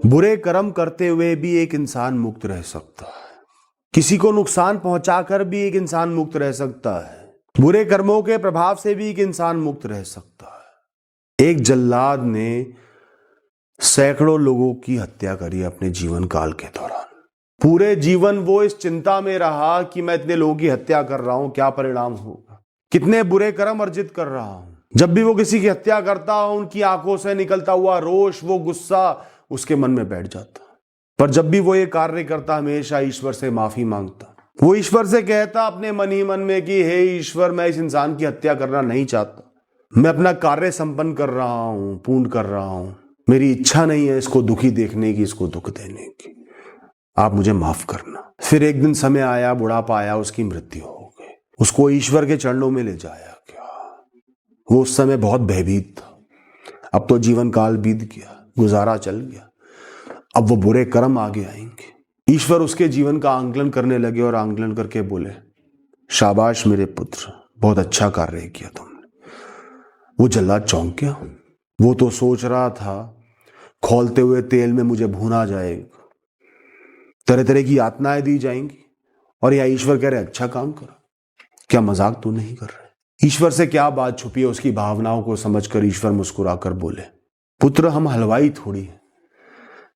बुरे कर्म करते हुए भी एक इंसान मुक्त रह सकता है। किसी को नुकसान पहुंचाकर भी एक इंसान मुक्त रह सकता है। बुरे कर्मों के प्रभाव से भी एक इंसान मुक्त रह सकता है। एक जल्लाद ने सैकड़ों लोगों की हत्या करी अपने जीवन काल के दौरान। पूरे जीवन वो इस चिंता में रहा कि मैं इतने लोगों की हत्या कर रहा हूं, क्या परिणाम होगा, कितने बुरे कर्म अर्जित कर रहा हूं। जब भी वो किसी की हत्या करता, उनकी आंखों से निकलता हुआ रोष, वो गुस्सा उसके मन में बैठ जाता। पर जब भी वो ये कार्य करता, हमेशा ईश्वर से माफी मांगता। वो ईश्वर से कहता अपने मन ही मन में कि हे ईश्वर, मैं इस इंसान की हत्या करना नहीं चाहता, मैं अपना कार्य संपन्न कर रहा हूं, पूर्ण कर रहा हूं, मेरी इच्छा नहीं है इसको दुखी देखने की, इसको दुख देने की, आप मुझे माफ करना। फिर एक दिन समय आया, बुढ़ापा आया, उसकी मृत्यु हो गई। उसको ईश्वर के चरणों में ले जाया गया। वो उस समय बहुत भयभीत था। अब तो जीवन काल बीत गया, गुजारा चल गया, अब वो बुरे कर्म आगे आएंगे। ईश्वर उसके जीवन का आंकलन करने लगे और आंकलन करके बोले, शाबाश मेरे पुत्र, बहुत अच्छा कार्य किया तुमने। वो जल्लाद चौंक गया। वो तो सोच रहा था खौलते हुए तेल में मुझे भूना जाएगा, तरह तरह की यातनाएं दी जाएंगी, और या ईश्वर कह रहे अच्छा काम करो। क्या मजाक तो नहीं कर रहे? ईश्वर से क्या बात छुपी है? उसकी भावनाओं को समझकर ईश्वर मुस्कुराकर बोले, पुत्र, हम हलवाई थोड़ी है,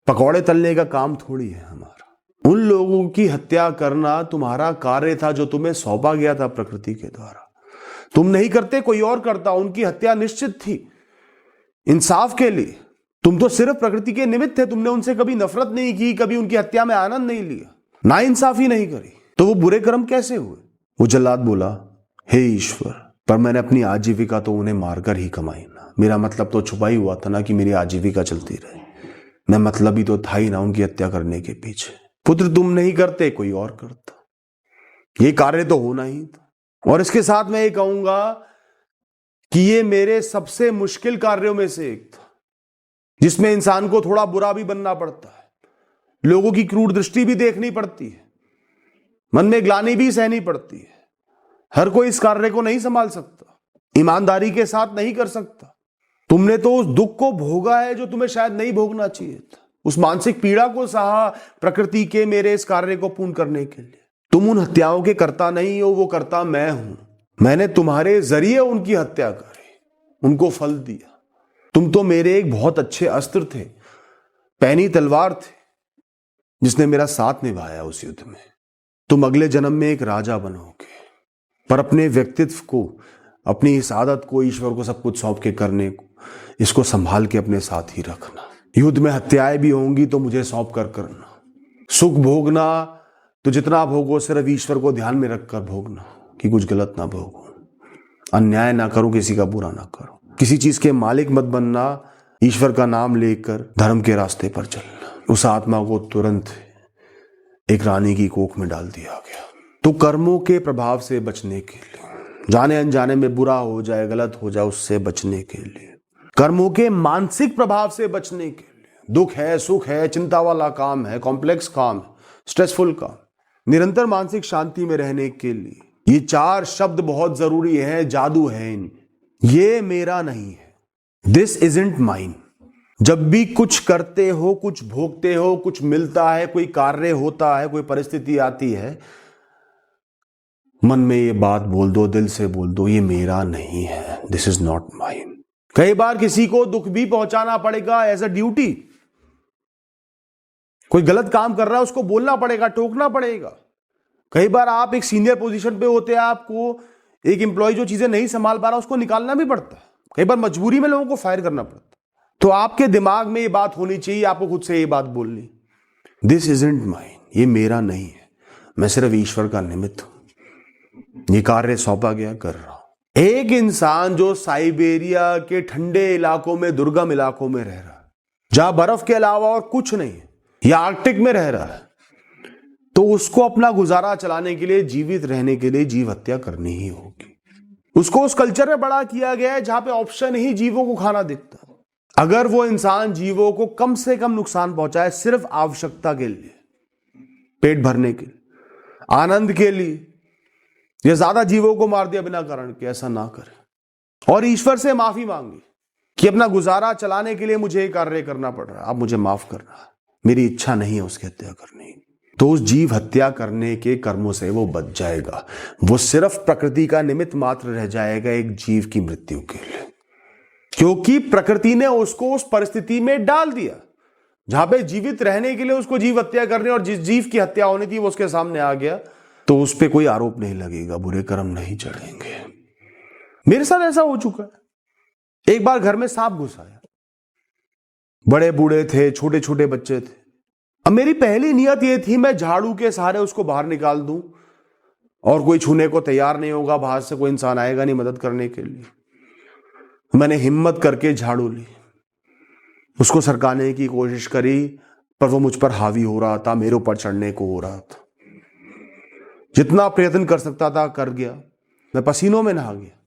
पकौड़े तलने का काम थोड़ी है हमारा। उन लोगों की हत्या करना तुम्हारा कार्य था जो तुम्हें सौंपा गया था प्रकृति के द्वारा। तुम नहीं करते, कोई और करता। उनकी हत्या निश्चित थी इंसाफ के लिए। तुम तो सिर्फ प्रकृति के निमित्त थे। तुमने उनसे कभी नफरत नहीं की, कभी उनकी हत्या में आनंद नहीं लिया, ना इंसाफी नहीं करी। तो वो बुरे कर्म कैसे हुए? वो जल्लाद बोला, हे ईश्वर, पर मैंने अपनी आजीविका तो उन्हें मारकर ही कमाई ना। मेरा मतलब तो छुपा ही हुआ था ना कि मेरी आजीविका चलती रहे। मैं मतलब ही तो था ही ना उनकी हत्या करने के पीछे। पुत्र, तुम नहीं करते, कोई और करता। ये कार्य तो होना ही था। और इसके साथ मैं ये कहूंगा कि ये मेरे सबसे मुश्किल कार्यों में से एक था, जिसमें इंसान को थोड़ा बुरा भी बनना पड़ता है, लोगों की क्रूर दृष्टि भी देखनी पड़ती है, मन में ग्लानि भी सहनी पड़ती है। हर कोई इस कार्य को नहीं संभाल सकता, ईमानदारी के साथ नहीं कर सकता। तुमने तो उस दुख को भोगा है जो तुम्हें शायद नहीं भोगना चाहिए था। उस मानसिक पीड़ा को सहा प्रकृति के मेरे इस कार्य को पूर्ण करने के लिए। तुम उन हत्याओं के कर्ता नहीं हो, वो कर्ता मैं हूं। मैंने तुम्हारे जरिए उनकी हत्या करी, उनको फल दिया। तुम तो मेरे एक बहुत अच्छे अस्त्र थे, पैनी तलवार थे, जिसने मेरा साथ निभाया उस युद्ध में। तुम अगले जन्म में एक राजा बनोगे, पर अपने व्यक्तित्व को, अपनी इस आदत को, ईश्वर को सब कुछ सौंप के करने को, इसको संभाल के अपने साथ ही रखना। युद्ध में हत्याएं भी होंगी तो मुझे सौंप कर करना। सुख भोगना तो जितना भोगो सिर्फ ईश्वर को ध्यान में रखकर भोगना, कि कुछ गलत ना भोगो, अन्याय ना करो, किसी का बुरा ना करो, किसी चीज के मालिक मत बनना। ईश्वर का नाम लेकर धर्म के रास्ते पर चलना। उस आत्मा को तुरंत एक रानी की कोख में डाल दिया गया। तो कर्मों के प्रभाव से बचने के लिए, जाने अनजाने में बुरा हो जाए, गलत हो जाए, उससे बचने के लिए, कर्मों के मानसिक प्रभाव से बचने के लिए, दुख है, सुख है, चिंता वाला काम है, कॉम्प्लेक्स काम है, स्ट्रेसफुल काम, निरंतर मानसिक शांति में रहने के लिए ये 4 शब्द बहुत जरूरी है। जादू है इन, ये मेरा नहीं है, दिस इजंट माइन। जब भी कुछ करते हो, कुछ भोगते हो, कुछ मिलता है, कोई कार्य होता है, कोई परिस्थिति आती है, मन में ये बात बोल दो, दिल से बोल दो, ये मेरा नहीं है, दिस इज नॉट माइन। कई बार किसी को दुख भी पहुंचाना पड़ेगा एज अ ड्यूटी। कोई गलत काम कर रहा है, उसको बोलना पड़ेगा, टोकना पड़ेगा। कई बार आप एक सीनियर पोजीशन पे होते हैं, आपको एक एम्प्लॉय जो चीजें नहीं संभाल पा रहा, उसको निकालना भी पड़ता है। कई बार मजबूरी में लोगों को फायर करना पड़ता है। तो आपके दिमाग में ये बात होनी चाहिए, आपको खुद से ये बात बोलनी, दिस इजंट माइन, ये मेरा नहीं है, मैं सिर्फ ईश्वर का निमित्त हूं, ये कार्य सौंपा गया, कर रहा हूं। एक इंसान जो साइबेरिया के ठंडे इलाकों में, दुर्गम इलाकों में रह रहा है, जहां बर्फ के अलावा और कुछ नहीं है, या आर्कटिक में रह रहा है, तो उसको अपना गुजारा चलाने के लिए, जीवित रहने के लिए जीव हत्या करनी ही होगी। उसको उस कल्चर में बड़ा किया गया है जहां पे ऑप्शन ही जीवों को खाना दिखता है। अगर वो इंसान जीवों को कम से कम नुकसान पहुंचाए, सिर्फ आवश्यकता के लिए, पेट भरने के लिए, आनंद के लिए, या ज्यादा जीवों को मार दिया बिना कारण के, ऐसा ना करे। और ईश्वर से माफी मांगी कि अपना गुजारा चलाने के लिए मुझे ये कार्य करना पड़ रहा है, आप मुझे माफ करना। मेरी इच्छा नहीं है उसकी हत्या करनी, तो उस जीव हत्या करने के कर्मों से वो बच जाएगा। वो सिर्फ प्रकृति का निमित्त मात्र रह जाएगा एक जीव की मृत्यु के लिए, क्योंकि प्रकृति ने उसको उस परिस्थिति में डाल दिया जहां पे जीवित रहने के लिए उसको जीव हत्या करनी, और जिस जीव की हत्या होनी थी वो उसके सामने आ गया, तो उस पर कोई आरोप नहीं लगेगा, बुरे कर्म नहीं चढ़ेंगे। मेरे साथ ऐसा हो चुका है। एक बार घर में सांप घुस आया, बड़े बूढ़े थे, छोटे छोटे बच्चे थे। अब मेरी पहली नियत यह थी मैं झाड़ू के सहारे उसको बाहर निकाल दूं, और कोई छूने को तैयार नहीं होगा, बाहर से कोई इंसान आएगा नहीं मदद करने के लिए। मैंने हिम्मत करके झाड़ू ली, उसको सरकाने की कोशिश करी, पर वो मुझ पर हावी हो रहा था, मेरे ऊपर चढ़ने को हो रहा था। जितना प्रयत्न कर सकता था कर गया, मैं पसीनों में नहा गया,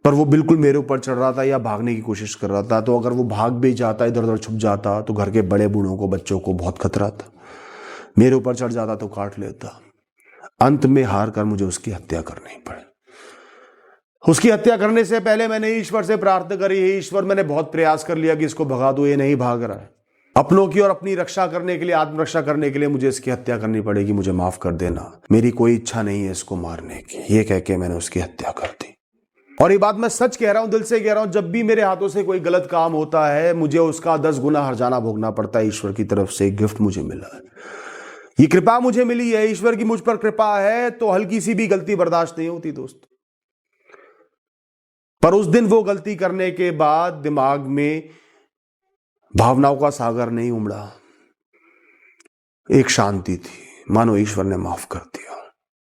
पर वो बिल्कुल मेरे ऊपर चढ़ रहा था या भागने की कोशिश कर रहा था। तो अगर वो भाग भी जाता, इधर उधर छुप जाता, तो घर के बड़े बूढ़ों को, बच्चों को बहुत खतरा था। मेरे ऊपर चढ़ जाता तो काट लेता। अंत में हार कर मुझे उसकी हत्या करनी पड़ी। उसकी हत्या करने से पहले मैंने ईश्वर से प्रार्थना करी, हे ईश्वर, मैंने बहुत प्रयास कर लिया कि इसको भगा दूं, ये नहीं भाग रहा है। अपनों की और अपनी रक्षा करने के लिए, आत्मरक्षा करने के लिए मुझे इसकी हत्या करनी पड़ेगी, मुझे माफ कर देना, मेरी कोई इच्छा नहीं है इसको मारने की। ये कह के मैंने उसकी हत्या कर दी। और ये बात मैं सच कह रहा हूं, दिल से कह रहा हूं, जब भी मेरे हाथों से कोई गलत काम होता है मुझे उसका 10 गुना हर्जाना भोगना पड़ता है। ईश्वर की तरफ से एक गिफ्ट मुझे मिला है, ये कृपा मुझे मिली है, ईश्वर की मुझ पर कृपा है, तो हल्की सी भी गलती बर्दाश्त नहीं होती दोस्त। पर उस दिन वो गलती करने के बाद दिमाग में भावनाओं का सागर नहीं उमड़ा, एक शांति थी, मानो ईश्वर ने माफ कर दिया।